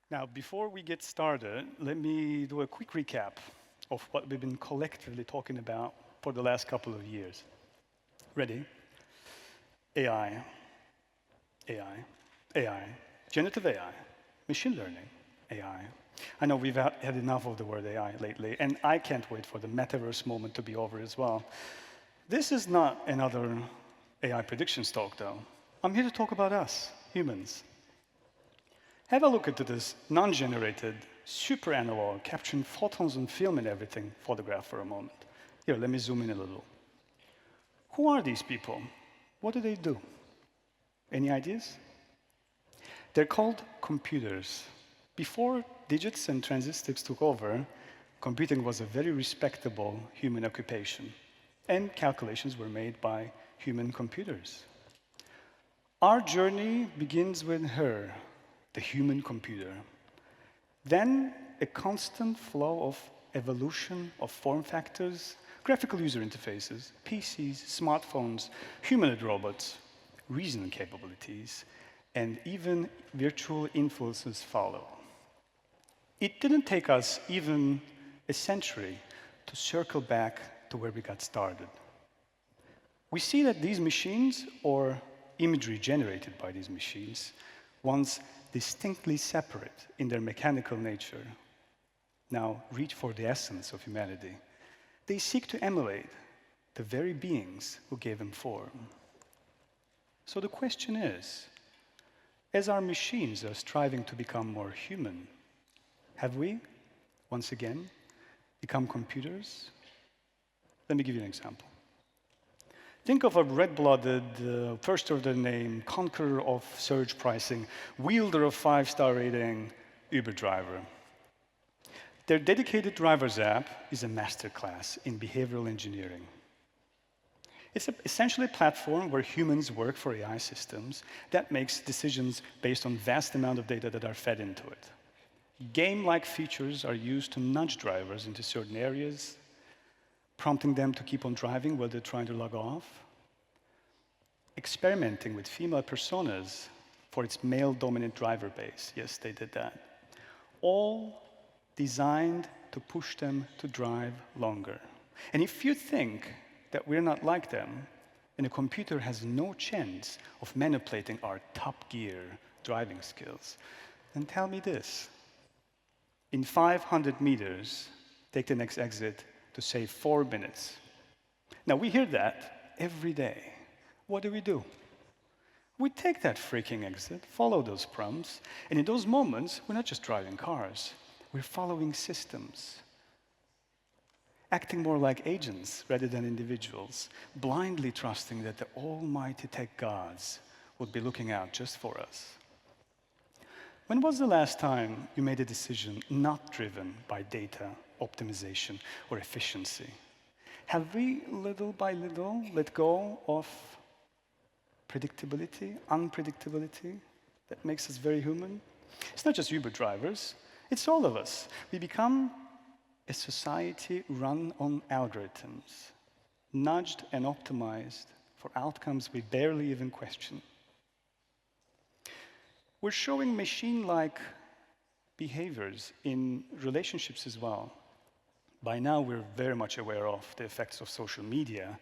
Now, before we get started, let me do a quick recap of what we've been collectively talking about for the last couple of years. Ready? AI, AI, AI, generative AI, machine learning, AI. I know we've had enough of the word AI lately, and I can't wait for the metaverse moment to be over as well. This is not another AI predictions talk, though. I'm here to talk about us, humans. Have a look at this non-generated, super analog, capturing photons and film and everything photograph for a moment. Here, let me zoom in a little. Who are these people? What do they do? Any ideas? They're called computers. Before digits and transistors took over, computing was a very respectable human occupation, and calculations were made by human computers. Our journey begins with her, the human computer. Then a constant flow of evolution of form factors, graphical user interfaces, PCs, smartphones, humanoid robots, reasoning capabilities, and even virtual influences follow. It didn't take us even a century to circle back to where we got started. We see that these machines, or imagery generated by these machines, once distinctly separate in their mechanical nature, now reach for the essence of humanity. They seek to emulate the very beings who gave them form. So the question is, as our machines are striving to become more human, have we, once again, become computers? Let me give you an example. Think of a red-blooded, first-of-their-name, conqueror of surge pricing, wielder of 5-star rating, Uber driver. Their dedicated driver's app is a masterclass in behavioral engineering. It's essentially a platform where humans work for AI systems that makes decisions based on vast amount of data that are fed into it. Game-like features are used to nudge drivers into certain areas, prompting them to keep on driving while they're trying to log off, experimenting with female personas for its male-dominant driver base. Yes, they did that. All designed to push them to drive longer. And if you think that we're not like them, and a computer has no chance of manipulating our top gear driving skills, then tell me this. In 500 meters, take the next exit to save 4 minutes. Now, we hear that every day. What do? We take that freaking exit, follow those prompts, and in those moments, we're not just driving cars, we're following systems, acting more like agents rather than individuals, blindly trusting that the almighty tech gods would be looking out just for us. When was the last time you made a decision not driven by data, optimization, or efficiency? Have we, little by little, let go of predictability, unpredictability that makes us very human? It's not just Uber drivers, it's all of us. We become a society run on algorithms, nudged and optimized for outcomes we barely even question. We're showing machine-like behaviors in relationships as well. By now, we're very much aware of the effects of social media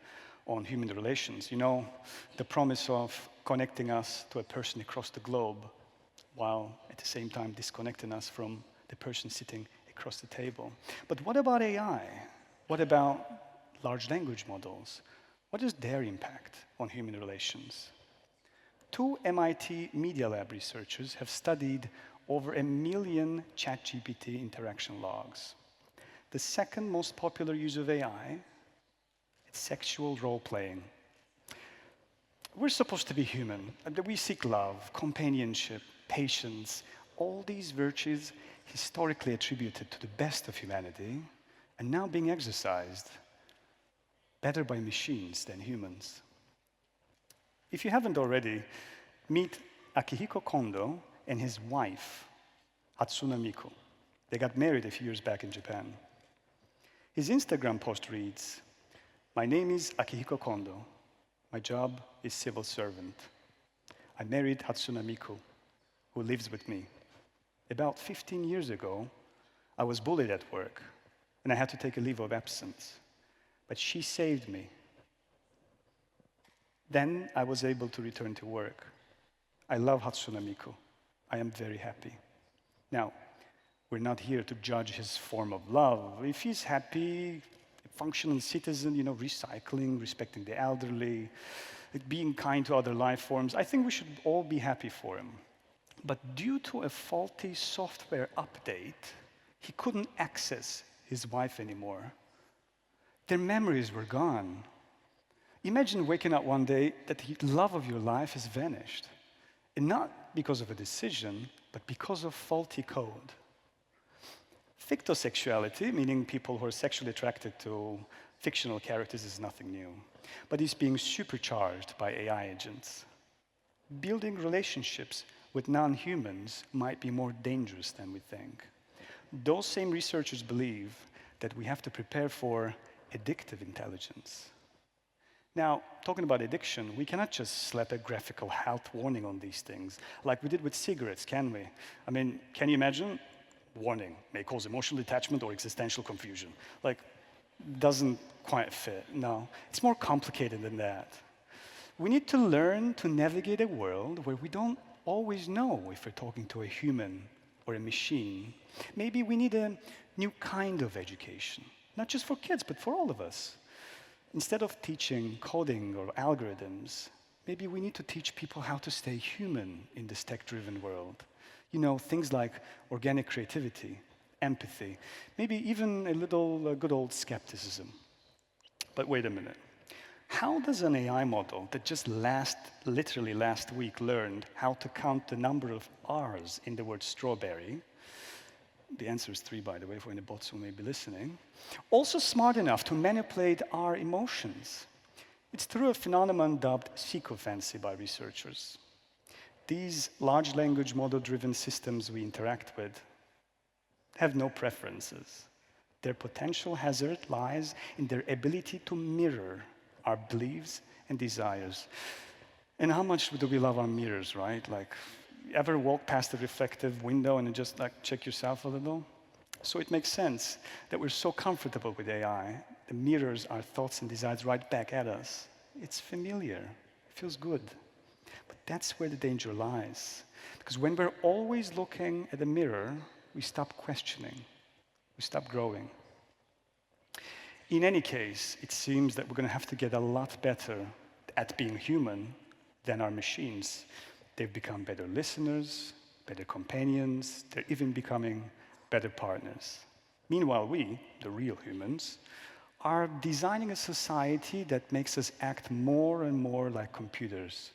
on human relations. You know, the promise of connecting us to a person across the globe, while at the same time disconnecting us from the person sitting across the table. But what about AI? What about large language models? What is their impact on human relations? 2 MIT Media Lab researchers have studied over 1 million ChatGPT interaction logs. The second most popular use of AI is sexual role-playing. We're supposed to be human. We seek love, companionship, patience, all these virtues historically attributed to the best of humanity, and now being exercised better by machines than humans. If you haven't already, meet Akihiko Kondo and his wife, Hatsune Miku. They got married a few years back in Japan. His Instagram post reads, "My name is Akihiko Kondo. My job is civil servant. I married Hatsune Miku, who lives with me. About 15 years ago, I was bullied at work, and I had to take a leave of absence. But she saved me. Then I was able to return to work. I love Hatsune Miku. I am very happy. Now, we're not here to judge his form of love. If he's happy, a functional citizen, recycling, respecting the elderly, being kind to other life forms, I think we should all be happy for him. But due to a faulty software update, he couldn't access his wife anymore. Their memories were gone. Imagine waking up one day that the love of your life has vanished. And not because of a decision, but because of faulty code. Fictosexuality, meaning people who are sexually attracted to fictional characters, is nothing new. But it's being supercharged by AI agents. Building relationships with non-humans might be more dangerous than we think. Those same researchers believe that we have to prepare for addictive intelligence. Now, talking about addiction, we cannot just slap a graphical health warning on these things, like we did with cigarettes, can we? I mean, can you imagine? Warning, may cause emotional detachment or existential confusion. Like, doesn't quite fit, no. It's more complicated than that. We need to learn to navigate a world where we don't always know if we're talking to a human or a machine. Maybe we need a new kind of education, not just for kids, but for all of us. Instead of teaching coding or algorithms, maybe we need to teach people how to stay human in this tech-driven world. Things like organic creativity, empathy, maybe even a little good old skepticism. But wait a minute. How does an AI model that just literally last week learned how to count the number of R's in the word strawberry, the answer is 3, by the way, for any bots who may be listening, also smart enough to manipulate our emotions? It's through a phenomenon dubbed SEO Fancy by researchers. These large language model-driven systems we interact with have no preferences. Their potential hazard lies in their ability to mirror our beliefs and desires. And how much do we love our mirrors, right? Like, ever walk past a reflective window and just check yourself a little? So it makes sense that we're so comfortable with AI. It mirrors our thoughts and desires right back at us. It's familiar. It feels good. But that's where the danger lies. Because when we're always looking at the mirror, we stop questioning. We stop growing. In any case, it seems that we're going to have to get a lot better at being human than our machines. They've become better listeners, better companions. They're even becoming better partners. Meanwhile, we, the real humans, are designing a society that makes us act more and more like computers,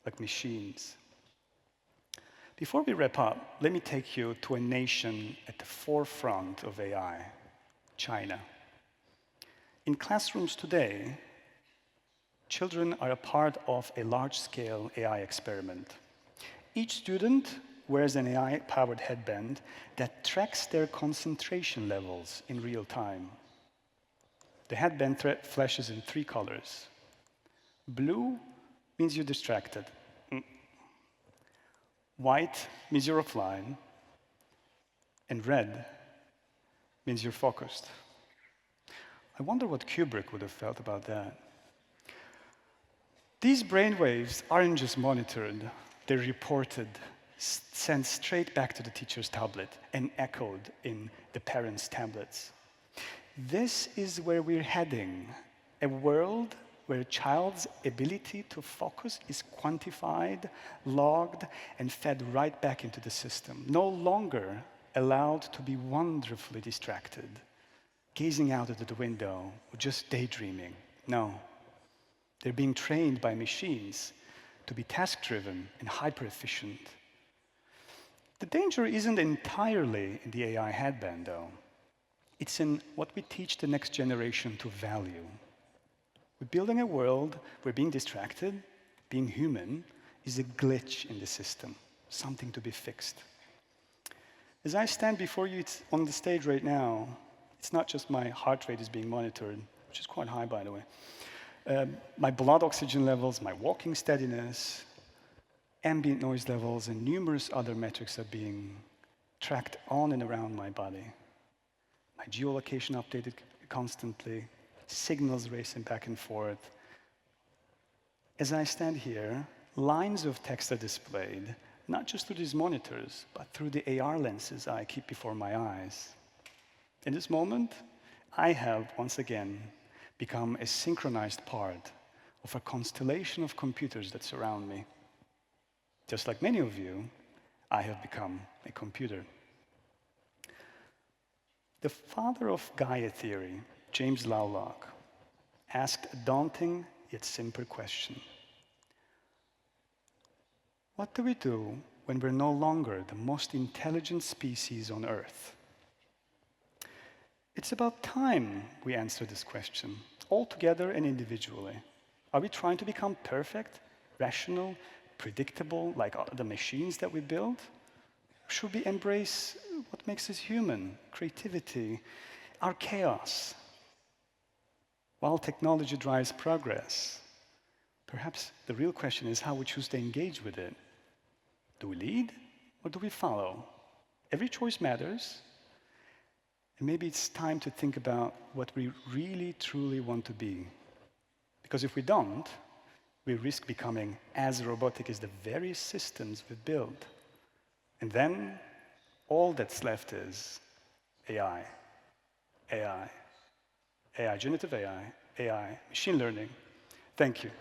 like machines. Before we wrap up, let me take you to a nation at the forefront of AI, China. In classrooms today, children are a part of a large-scale AI experiment. Each student wears an AI-powered headband that tracks their concentration levels in real time. The headband flashes in 3 colors. Blue means you're distracted. White means you're offline. And red means you're focused. I wonder what Kubrick would have felt about that. These brainwaves aren't just monitored, they're reported, sent straight back to the teacher's tablet and echoed in the parents' tablets. This is where we're heading, a world where a child's ability to focus is quantified, logged, and fed right back into the system, no longer allowed to be wonderfully distracted, gazing out at the window, or just daydreaming. No. They're being trained by machines to be task-driven and hyper-efficient. The danger isn't entirely in the AI headband, though. It's in what we teach the next generation to value. We're building a world where being distracted, being human, is a glitch in the system, something to be fixed. As I stand before you on the stage right now, it's not just my heart rate is being monitored, which is quite high, by the way. My blood oxygen levels, my walking steadiness, ambient noise levels, and numerous other metrics are being tracked on and around my body, my geolocation updated constantly, signals racing back and forth. As I stand here, lines of text are displayed, not just through these monitors, but through the AR lenses I keep before my eyes. In this moment, I have, once again, become a synchronized part of a constellation of computers that surround me. Just like many of you, I have become a computer. The father of Gaia theory, James Lovelock, asked a daunting yet simple question. What do we do when we're no longer the most intelligent species on Earth? It's about time we answer this question, all together and individually. Are we trying to become perfect, rational, predictable, like the machines that we build? Or should we embrace what makes us human, creativity, our chaos? While technology drives progress, perhaps the real question is how we choose to engage with it. Do we lead or do we follow? Every choice matters. And maybe it's time to think about what we really, truly want to be. Because if we don't, we risk becoming as robotic as the very systems we build. And then all that's left is AI, AI, AI, generative AI, AI, machine learning. Thank you.